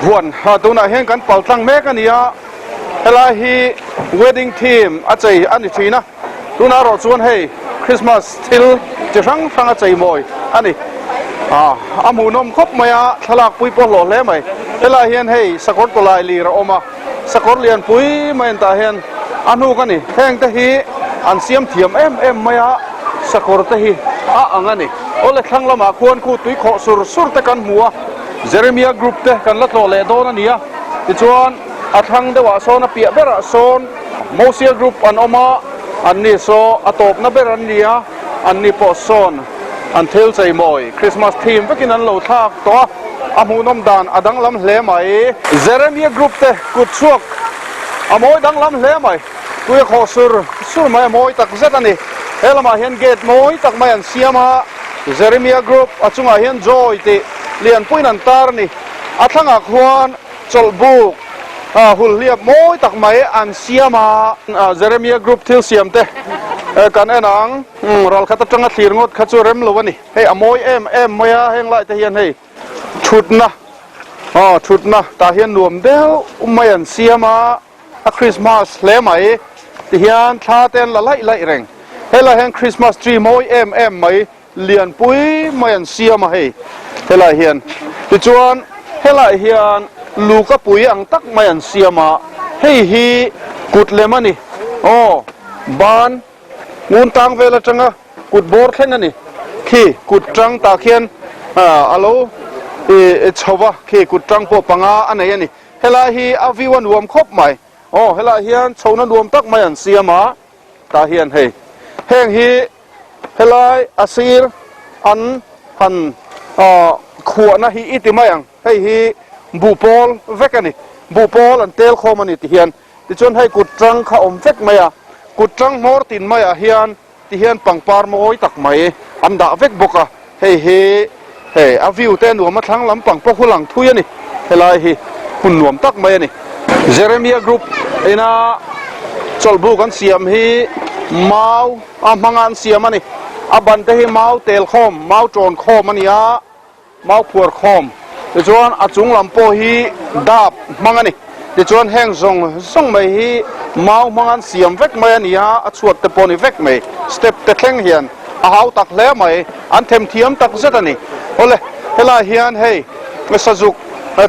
หวนตัวน่ะเห็นกันเป่าตังเมกันเนี่ยเฮลาฮีเวดดิ้งทีมอาใจอันนี้ทีนะตัวน่ะเราชวนให้คริสต์มาสทิลจะฟังอาใจมวยอันนี้อามูนมครบไหมทลากปุยปลอดแล้วไหมเฮลาเห็นให้สกอตตัวลายลีเราออกมาสกอตเลียนปุยไม่ตาเห็นอันนู้กันนี่แห้งแต่ฮีอันเสียมเทียมเอ็มไหมสกอตแต่ฮีอันนี้โอ้เล็กทั้งละมาควรคู่ตุยขอสุดแต่กันหัวเจเรมียกรุ๊ปเตะกันละตัวเลโดนั่นเนี่ยที่ชวนทั้งเดว่าโซนเปียเบระโซนโมเซียกรุ๊ปอันออกมาอันนี้โซอัตบนับเบรันเนี่ยอันนี้ปอโซนอันเทลใจมอยคริสต์มาสทีมไปกินอันเหล่าทากตัวอามูนมดานอดังลำเล่ไหมเจเรมียกรุ๊ปเตะกุดชวกอามอยดังลำเล่ไหมกุยขอสุดไหมมอยตักเซตันนี่เฮลมาเห็นเกตมอยตักไม่อันเสียมาเจเรมียกรุ๊ปอาจุงเห็นจอยติเลียนปุยนันตาร์นี่อาทั้งอักฮวนจลบุกหุ่นเรียบมอยตักไม่อันเสียมาเจเรมียกรุ๊ปที่เสียมเตะกันเอ็นังเราขัดจังหวัดที่งดขัดจูเรมลวันนี้เฮ้ยมอยเอ็มมอยเฮงไล่ตะเฮียนเฮ้ยชุดนะตาเฮียนรวมเดียวไม่อันเสียมาคริสต์มาสเล่ไหมตะเฮียนชาเต้นละไล่แรงเฮ้ยละแห่งคริสต์มาสทรีมอยเอ็มไหมเลียนปุยไม่อันเสียมาเฮ้ยละเฮียนที่จวนเฮ้ยละเฮียนลูกปุยอังตักไม่อันเสียมาเฮ้ยฮีกุดเลมันนี่บ้านงูตังเวลาจังกุดบอร์แค่นั้นนี่ขี้กุดจังตาเขียนฮัลโหลชาวะขี้กุดจังพวกปังอาอันไหนนี่เฮลาฮีอาวิวันรวมครบไหมเฮลาเฮียนชาวนั้นรวมตักไม่อันเสียมาตาเฮียนเฮแห่งฮีเฮลาอาซีร์อันพันขวนะฮีอิติไม่ยังให้ฮีบูปอลเวกันนี่บูปอลอันเตลโคมันนี่ที่เฮียนที่จนให้กุดจังข้าอมเวกไหมกุดจังมอร์ตินไม่เฮียนที่เฮียนปังปาร์มอยตักไหมอันดาเวกบกเฮ้อาวิวเต้นหัวมาทั้งลำปังพวกหลังทุยนี่เฮลาฮีหุ่นหวมตักไหมนี่เจเรมียกรุ๊ปน่าจลบุกันเสียมฮีเมามังอันเสียมันนี่บันเตฮีเมาเตลคอมเมาโจนคอมันนี่เมาผัวคอมเดี๋ยวชวนจุงลำโพฮีดาบมังอันนี่เดี๋ยวชวนแห้งส่งไม่ฮีเมามังอันเสียมเวกไม่นี่ชวดเตปนี่เวกไม่สเต็ปเตะแข้งเฮียนหาวตักแล้วไหมอันเทมเทียมตักเสร็จนี่โอ้เลยเฮลาเฮียนเฮ้ไม่สะจุก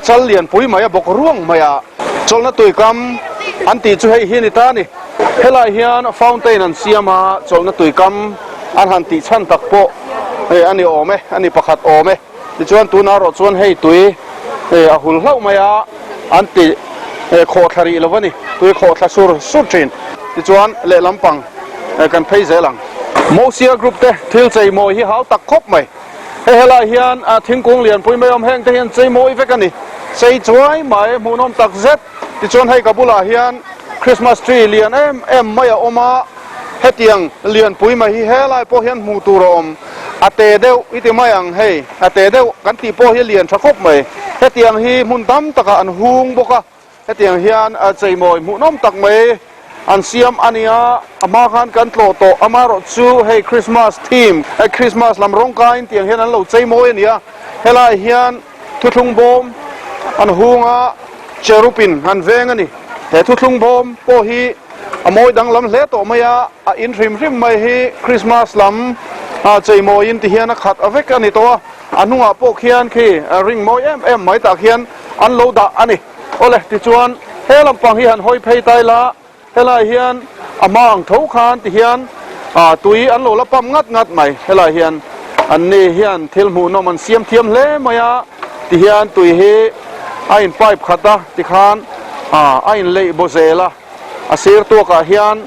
จัลเลียนปุยไหมบกร่วงไหมจลนัตุยกำอันตีช่วยเฮียนิตานี่เฮลาเฮียนฟาวเตนันเสียมาจลนัตุยกำอันหันตีชันตักโปอันนี้โอไหมอันนี้ประคัดโอไหมที่ชวนตัวนารถชวนให้ตุยหุ่นเล่าไหมอันตีโคทารีแล้ววะนี่ตุยโคทาสุดจีนที่ชวนเล่ลำปังกันเพย์เซลังโมเซียกรุ๊ปเตทิลใจโมฮีเขาตักคบไหมเฮลาเฮียนทิ้งกงเลียนปุยไม่ยอมแห้งแต่เฮียนใจโมอีเวกันนี่ใจช่วยไหมมูนอมตักเซ็ตที่ชวนให้กับบุลาเฮียนคริสต์มาสทรีเลียนเอ็มไม่ออกมาเฮตียงเลียนปุยมาฮีเฮลาพอเฮียนมูตูรอมอาเตเดวอิติมายังเฮอาเตเดวกันตีพอเฮียเลียนชักคบไหมเฮตียงฮีมุนตั้มตะกันหุงบกะเฮตียงเฮียนใจโมยมูนอมตักไหมอันเสียมอันนี้มาขันกันโตโตอามารถชูให้คริสต์มาสทีมให้คริสต์มาสลำร้องการเตียงเฮียนเราใจโมยเนี่ยเฮลาเฮียนทุทุงบอมอันหุงเจรุปินอันเวงนี่แต่ทุทุงบอมพอฮีอโมยดังลำเละโตไม่อินทริมริมไม่ฮีคริสต์มาสลำ ใจโมยินที่เฮียนขัดอเวกันนี่ตัวอันนุ่งอาโปกเฮียนคือริงโมยเอ็มไม่ตากเฮียนอันโลดะอันนี้โอ้เลยที่ชวนเฮลำปังเฮียนหอยเพย์ไตละเฮลายเฮียนอามังทุกขานที่เฮียนตุยอันโลละปั๊มงัดใหม่เฮลายเฮียนอันนี้เฮียนเทลมูนมันเสียมเทียมเล่มายาที่เฮียนตุยเฮไอ้ไฟขัดตาที่ขานไอ้เล่โบเซล่ะอาเสียตัวกับเฮียน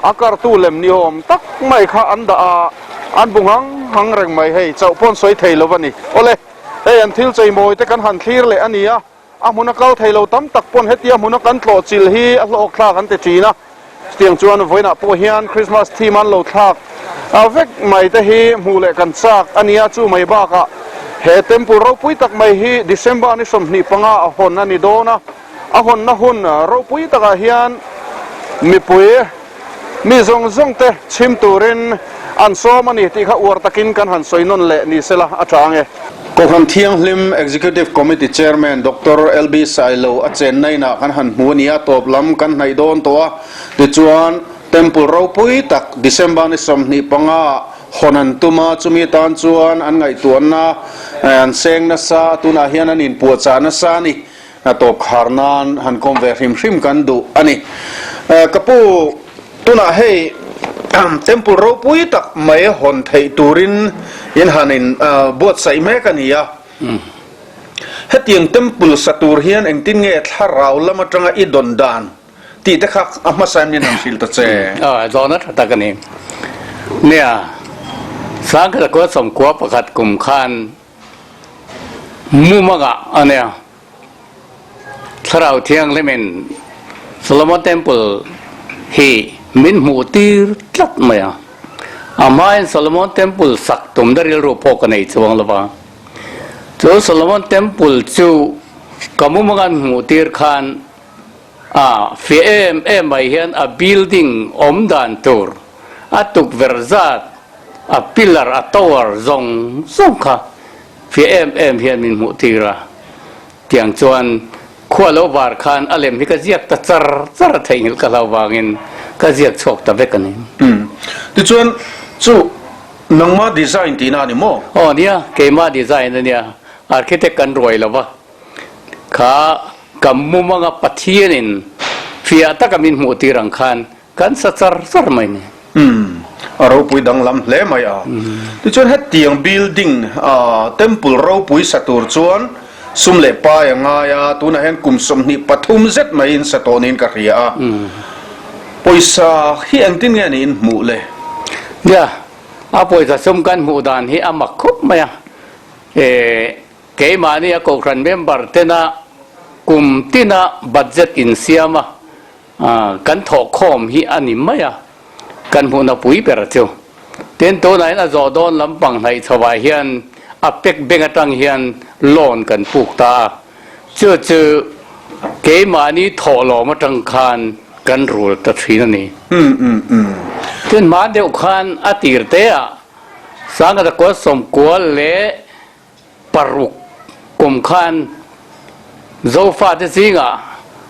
อากาศตู้เล่มนิยมตักไม่ข้าอันดาอันบุงหังแรงไม่ให้เจ้าพ่นสวยไทยแล้ววันนี้โอเลยเฮ้ยอันทิลใจมวยแต่กันหันคลีร์เลยอันนี้มุนักเอาไทยเราตั้มตักพ่นเฮตียมุนักกันโหลดจิลฮีอัลโลคลากันเตจีนะเตียงจวนไว้นะปูเฮียนคริสต์มาสที่มันโหลดคลากเวกไม่แต่ฮีมูเลกันซากอันนี้จู่ไม่บ้าก็เฮเต็มปูเราปุยตักไม่ฮีดิเซมบานี่สมนิปังอาหอนนั่นนี่โดนะหอนนะหุ่นเราปุยตักเฮียนมีปุยมีซงเตชิมตูรินอันโซมันนี่ที่เขาอวดตะกินกันหันสวยนนเละนี่เสละอาจารย์เองกองทัพเทียงลิม Executive Committee Chairman Dr. L.B. Silo อาจารย์ในน่ะกันหันหัวนี้ตบล้ำกันในโดนตัวดิจวนเต็มปูเราปุยตักดิเซมบานิสมนิปังอาหอนันตุมาจุมีตานจวนอันไงตัวน่ะอันเซงนัสซาตุนาเฮียนันอินปวดจานัสซานี่ตบขารนานหันคมเวริมกันดูอันนี้กระปูตุนาให้เต็มปูเราปุยตักไม่หอนไทยตูรินยันหันินบวชใส่แม่กันนี่เฮ็ดยังเต็มปูสตูรเฮียนเองตินเงยถ้าเราละมาจังอีดอนดานตีแต่ขักอามาสามยันทำสิลตะเจตอนนั้นตะกันเองเนี่ยสังกัดก็สมควรประกาศกลุ่มขันมุมกะอันเนี้ยถ้าเราเที่ยงเลยมันโซโลมอนเทมเพิลเฮมินมูตีรัดไหมอามาอินโซโลมอนเทมเพิลสักตุ่มดาริลรูปกันในช่วงละบ้าจู่โซโลมอนเทมเพิลจู่กมุมกันมูตีร์ขันฟีเอ็มไปเห็นbuilding อมดันตูร์ตุกเวอร์ซัดpillar tower ซงค่ะฟีเอ็มเห็นมินมูตีระเตียงจวนขั้วโลบาร์ขันอเลมที่ก็เรียกตัดจรไทยนิลกะลาวางินก็เรียกชกตะเวกันนี่ดิจวนจู่นังมาดีไซน์ตีน่านี่โมเนี่ยเกมาดีไซน์เนี่ยอาร์คิเทคกันรวยแล้ววะข้ากำมุมังปัทเทียนินฟิอาตะกมินมูตีรังคันกันสัจสรไม่เนี่ยเราปุยดังลำเล่ไม่ดิจวนเฮ็ดเตียง building เต็มปูเราปุยสตูร์จวนสุมเล่ป้ายงายตัวนั้นเห็นกลุ่มสมนิปฐุมเจ็ดไม่อินสตูนินกะเรียปุยสาที่อังตินเงี้ยนินหมู่เลยเนี่ยปุยสะสมกันหมู่ดานที่อามักคุบไหมเกมานี่ก็ครันเมมเบอร์เตนะกลุ่มที่น่ะบัตเจ็ตอินเซียมากันถกข้อมที่อันนี้ไหมกันหัวนับปุยเปรตเจ้าเต็นตัวไหนน่ะจอดอนลำปังให้สบายเฮียนเป็กเบงตังเฮียนลอนกันปลูกตาเจอเกมานี่ถอหล่อมาจังคานกันรูตัดทีนั่นนี่เต็นมาเดียวคานอติรเตะสังกัดก็สมควรเละปรุกกลุ่มคานโซฟาที่สิงะ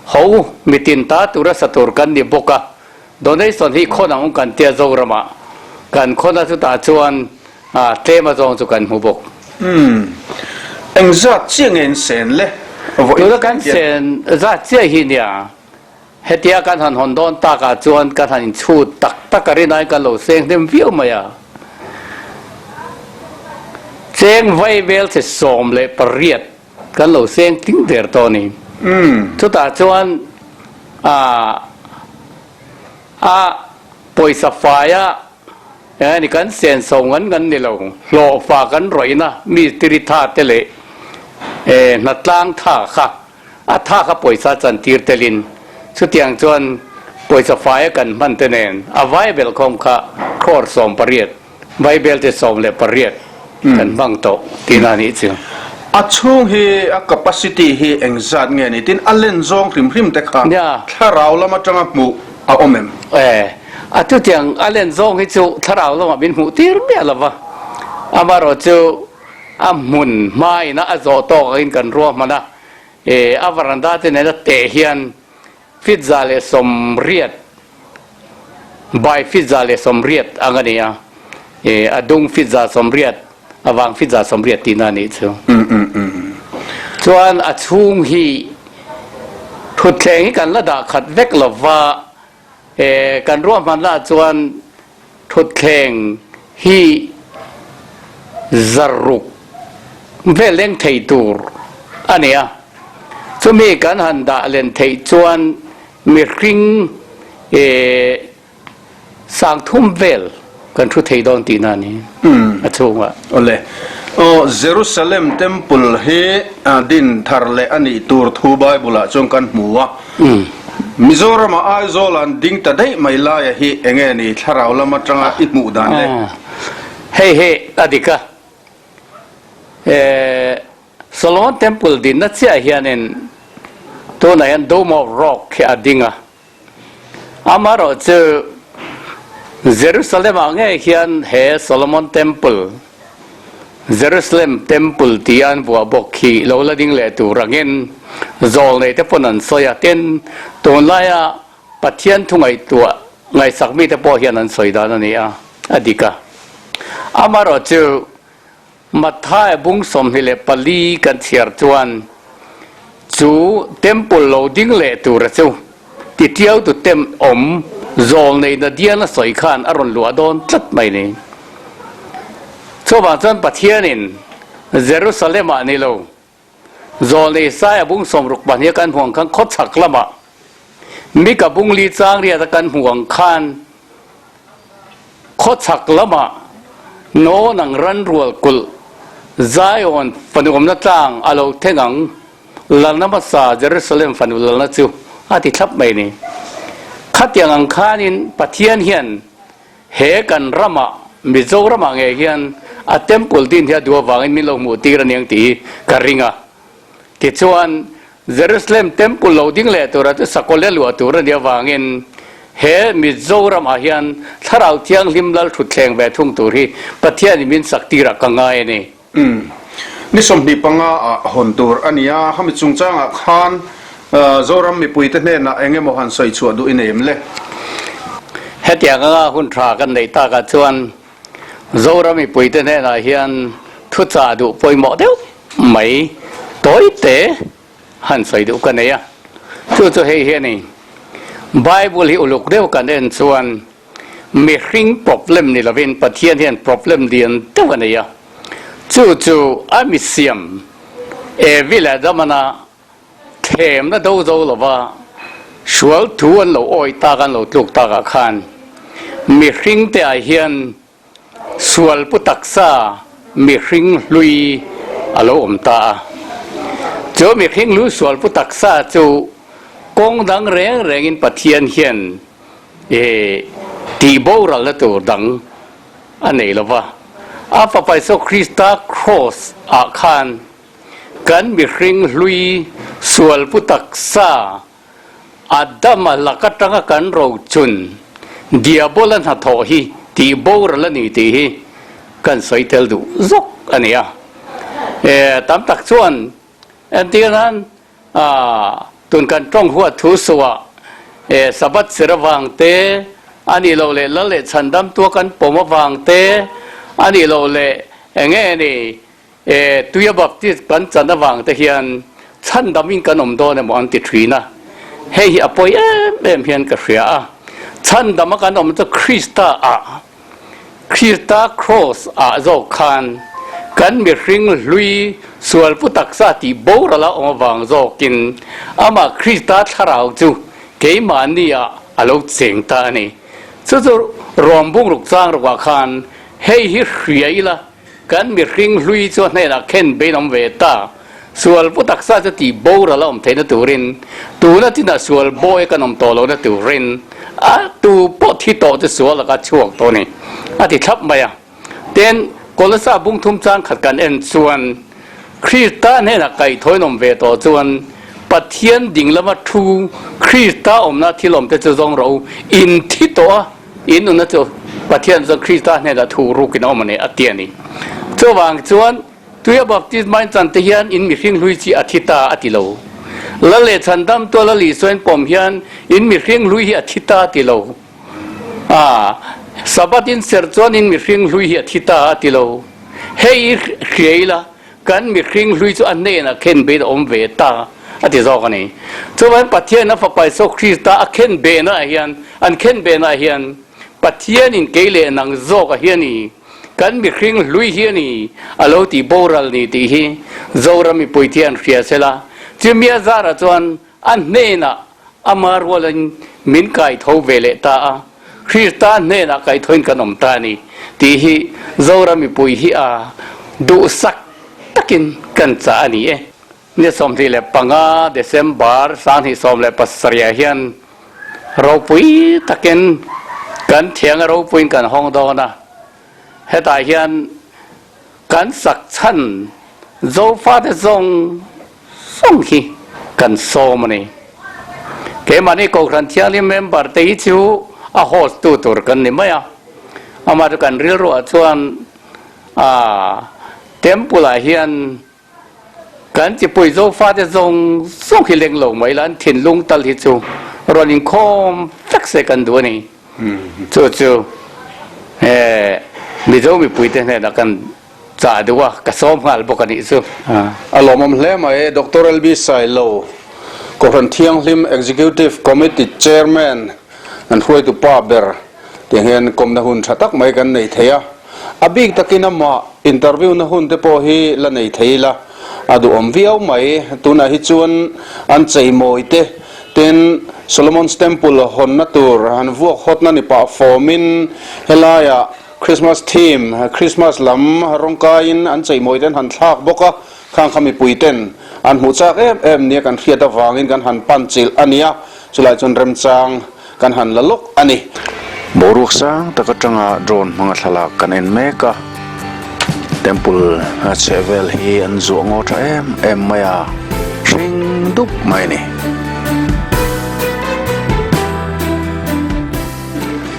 เขามีตินตาตุระสตูร์กันดิบกะโดนได้ส่วนที่คนของกันเตียโซระมากันคนนั้นสุดตาชวนเทมาจองสุกันหูบกเอ็งจะเจียงเงินเซนเลยตัวกันเซนจะเจียหินเนี่ยเฮติอาการหันหอนโดนตากาจวนการหันชูตักกะรินายกันโลเซงเต็มวิวมาเซงไวเวลจะสมเลยปริยดกันโลเซงทิ้งเดือดตัวนี้สุดตาชวนปอยสฟายนี่กันเสียนส่งกันนี่เราหล่อฝากันรอยนะมีติริธาเตเลนัดล้างท่าค่ะท่าข้าปอยซาจันทีร์เตลินสุดที่ยังจวนปอยสฟายกันมันเตเนนไว้เบลคอมค่ะครอร์สมปริยดไว้เบลจะสมเลยปริยดกันบังโตที่นั่นนี่สิช่วงเฮcapacityเฮเอ็งจัดเงี้ยนี่ตินอัลเลนซองริมแต่ข้าถ้าเราละมาจังหมู่อมทุกอย่างอันเล่นซองให้จูถ้าเราลงมาเป็นหูตีร์เมียละวะมารอจูหมุนไม้นะจอโต้กันรวมมานะวารันดาที่ไหนจะเตะเฮียนฟิตซาเลสมเรียดใบฟิตซาเลสมเรียดอันนี้ อดุงฟิจาสมเรียดอวางฟิจาสมเรียดตีนานี่เชียวส่วนอชุงฮีทุดแข่งกันระดับขัดเวกลว่าการร่วมมันละส่วนทุดแข่งฮีจรุกเวลเล่งไทยตูรอันเนี้ยจะมีการหันดาเล่นไทยส่วนมีริงสังทุ่มเวลกันทุไทยดอนตีนานี่อชุงอ่ะโอเลยเยรูซาเล็มเทมเพิลเฮดินทาร์เลอันนี้ตูร์ทูไบเบิลจงกันหัวมิโซรามาไอโซลันดิ้งแต่ได้ไม่ลายเฮเองนี่ทาราลมาจังอิมูดานเลยเฮ้อดีกะโซโลมอนเทมเพิลดินนัดเสียเฮียนินตัวไหนอันโดมอฟร็อกที่อดิงะอามาเราเจอเยรูซาเล็มอ่างเฮียนเฮโซโลมอนเทมเพิลเยรูซาเล็มเทมเพิลที่อันบัวบกขีโลลดิ้งเลตูรังเงินโซลในเทปนันโซยาเตนตัวไล่ปัทยันทุ่งไอตัวไงสักมีเทปเฮียนันโซยดานันนี่อดีกะอามาเราเจอมาท้ายบุ้งสมฮิเลปลีกันเชียร์จวนจูเทมเพิลโลดิ้งเลตูระจูติเที่ยวตุเต็มอมโซลในนาเดียนสอยขานอรุณหลวงโดนจัดไม่เนี่ยชาวบ้านจนปัทยันเยรูซาเล็มอันนี้เราโซลในสายบุ้งสมรุกบันเฮกันห่วงขันคดสักละมะมีกับบุ้งลีจางเรียตกันห่วงขันคดสักละมะโนนังรันรัวกุลใจอ่อนฝันอุมนัดจางอาลูเทงังลันน้ำภาษาเยรูซาเล็มฝันอุลนัดจิวอาทิตย์ทับไม่นี่ขัดยังอังคานินปัทยันเฮียนเฮกันระมะมิโซระมะเงียนอาเทมเพิลดินที่ดัววางมิโลมูตีกันยังตีการริงะที่ชวนเยรูซาเล็มเทมเพิลโลดิ้งเลตัวนั้นสกุลเลลัวตัวนั้นเดียววางเงินเฮมิโซรามาเฮียนถ้าเราเที่ยงลิมลทุดแข่งแบบทุ่งตัวที่ประเทศนี้มีสักตีรักกังไงนี่นี่สมดีปังหนตัวอันนี้ฮามิจุงจังขานโซรามมีปุยเตเนน่ะเองมหันใส่ชัวดูอินเอมเลยเฮตียงก็หุ่นทรากันในตากระชวนโซรามีปุยเตเนน่ะเฮียนทุจาดูปุยหมดเดียวไม่ตัวเตะหันใส่ดูกันเนี่ยจู่ๆเฮียนี่ไบเบิลที่อุลุกเดียวกันเองส่วนมีริง problem นี่ละเป็นประเทศที่ problem เดียนเท่ากันเนี่ยจู่ๆอามิเซียมวิลาดามันเทมน่ะดูดูหรอว่าชวลทวนเราอ้อยตากันเราลูกตากันขันมีริงแต่เฮียนชวลปุตักษามีริงลุยอารมณ์ตาเจ้ามีริงลุยชวลปุตักษาจู่กงดังแรงอินปัทยันเฮียนตีโบราณตัวดังอันนี้ละว่าอาฟไปโซคริสตาครอสอาคารกันมีริงลุยสวลพุตักษาอาดัมลักตังกันเราจุนเดียบลันหัดทฮีตีโบราณนี่ตีกันใส่เทลดูซกอันนี้ตามตักส่วนอันที่นั้นตุนกันจ้องหัวทุสวะสบัดเสรวังเตอันนี้เราเลยละเลยฉันดำตัวกันปมวังเตอันนี้เราเลยเงี้ยนี่ตุยบับที่กันฉันดวังเตเฮียนฉันดำมิงกันอมโดนมันติดทีนะเฮียอภัยเฮียนกระเสียฉันดำกันอมจะคริสตาครอสโจคันกันมีริงลุยส่วนผู้ตักษาที่โบราณละอมวังโจกินอามาคริสตาทาราวจูเกี่ยมันนี่อาลูกเสียงตานี่สุดรวมบุ้งลูกจ้างลูกว่าคันเฮียเรียละกันมีริงลุยส่วนนี้ละเข็นเบนอมเวตาส่วนผู้ตักษาจะที่โบราณละอมเทนตัวรินตัวนั้นที่น่ะส่วนโบยกันอมโตโลนั้นตัวรินตัวปอที่โตจะส่วนละก็ช่วงตัวนี้ที่ทับไปเต้นกอลซาบุ้งทุ่มจ้างขัดกันเอ็นส่วนคริสตาเนี่ยนะไก่ถอยนมเวตอส่วนปัทยันดิ่งละมาทูคริสตาอมนาที่ลมจะจงเราอินที่ตัวอินนั่นจะปัทยันจะคริสตาเนี่ยจะทูรุกินอมเนี่ยอเตียนี่เจ้าบางส่วนตัวยาบัพติสมันจันทยันอินมีฟิงลุยจีอธิตาอธิโลละเลชันดำตัวละลีส่วนปมยันอินมีฟิงลุยอธิตาอธิโล sabatin serchuanin mi hring hlui hi thita atilo hei hreila kan mi hring hlui chu an nei na khen be om ve ta ati zo kani chuan pathian na fapai so krista a khen be na hian an khen be na hian pathian in keile nang zo ka hiani kan mi hring hlui hiani alo ti boral ni ti hi zora mi poitian hria sela chimia zara chuan an nei na amar walan min kai tho vele ta a krista nei na kai thoin kanom ta ni ti hi zora mi pui hi a du sak takin kan cha ani e ne som thi le panga December san hi som le pasria hian ro pui takin kan thiang ro pui kan hong do na heta hian kan sak chan zo fa de zong song hi kan som ni ke mani ko kran thiali member te chu a host tu tur kan ni maya amar kan ril ro chuan temple hian kan chi pui zo fa de zong song hi leng lo mai lan thin lung tal hi chu rolling khom tak se kan du ni chu mi zo mi pui te ne da kan cha du wa ka som ngal bo kan ni chu alomam hle mai Dr. LB Sailo ko ran thiang lim executive committee chairman an hroi tu pa ber te hian kom na hun thatak mai kan nei theya abik takina ma interview na hun te po hi la nei theila adu om viau mai tuna hi chuan an chei moi te ten Solomon's Temple hon na tur han vuak hot na ni pa formin helaya Christmas theme Christmas lam rongkain an chei moi ten han thlak boka khang khami puiten an hu chak em nia kan khia ta wangin kan han pan chil ania chulai chon rem chang kan han lalok ani boruk sang takatanga drone mga thalak kan en meka temple chevel hi an zo ngo tha em maya ring dup mai ni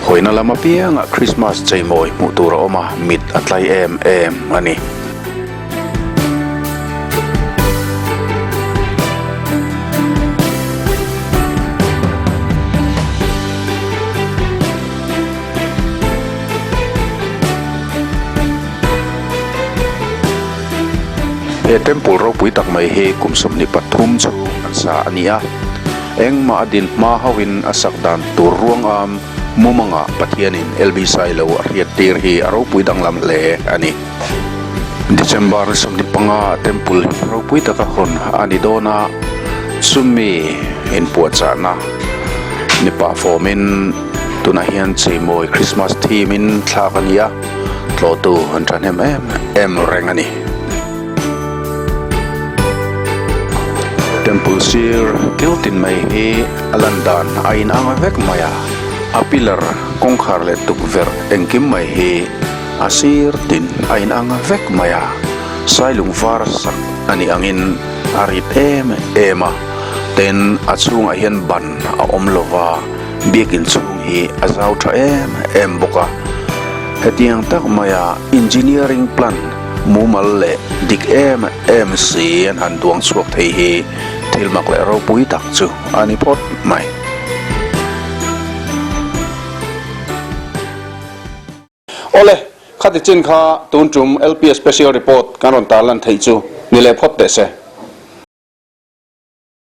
hoina lama pianga Christmas chaimoi mu tura oma mit atlai em ani he temple ro pui tak mai he kumsum ni pathum chu an sa ania eng ma adin ma hawin asak dan tur ruang am mumanga pathianin LB Sailo riat tir hi aro pui dang lam le ani December som ni panga temple ro pui tak hon ani dona summi in puacha na ni pa formin tuna hian cheimoi Christmas theme in thlakania tlotu han than em rengani temple sir kiltin mai he alandan ain anga vek maya apilar kongkhar le tukver engkim mai he asir tin ain anga vek maya sailung var sak ani angin arit ema ten achung a hian ban a omlova biakin chung hi azau tha em boka hetiang tak maya engineering plan mumal le dik MC an han duang chuak thei hi thilmak le ro pui tak chu ani pot mai ole khati chin kha tun chum LP special report kanon talan thei chu ni le phot te se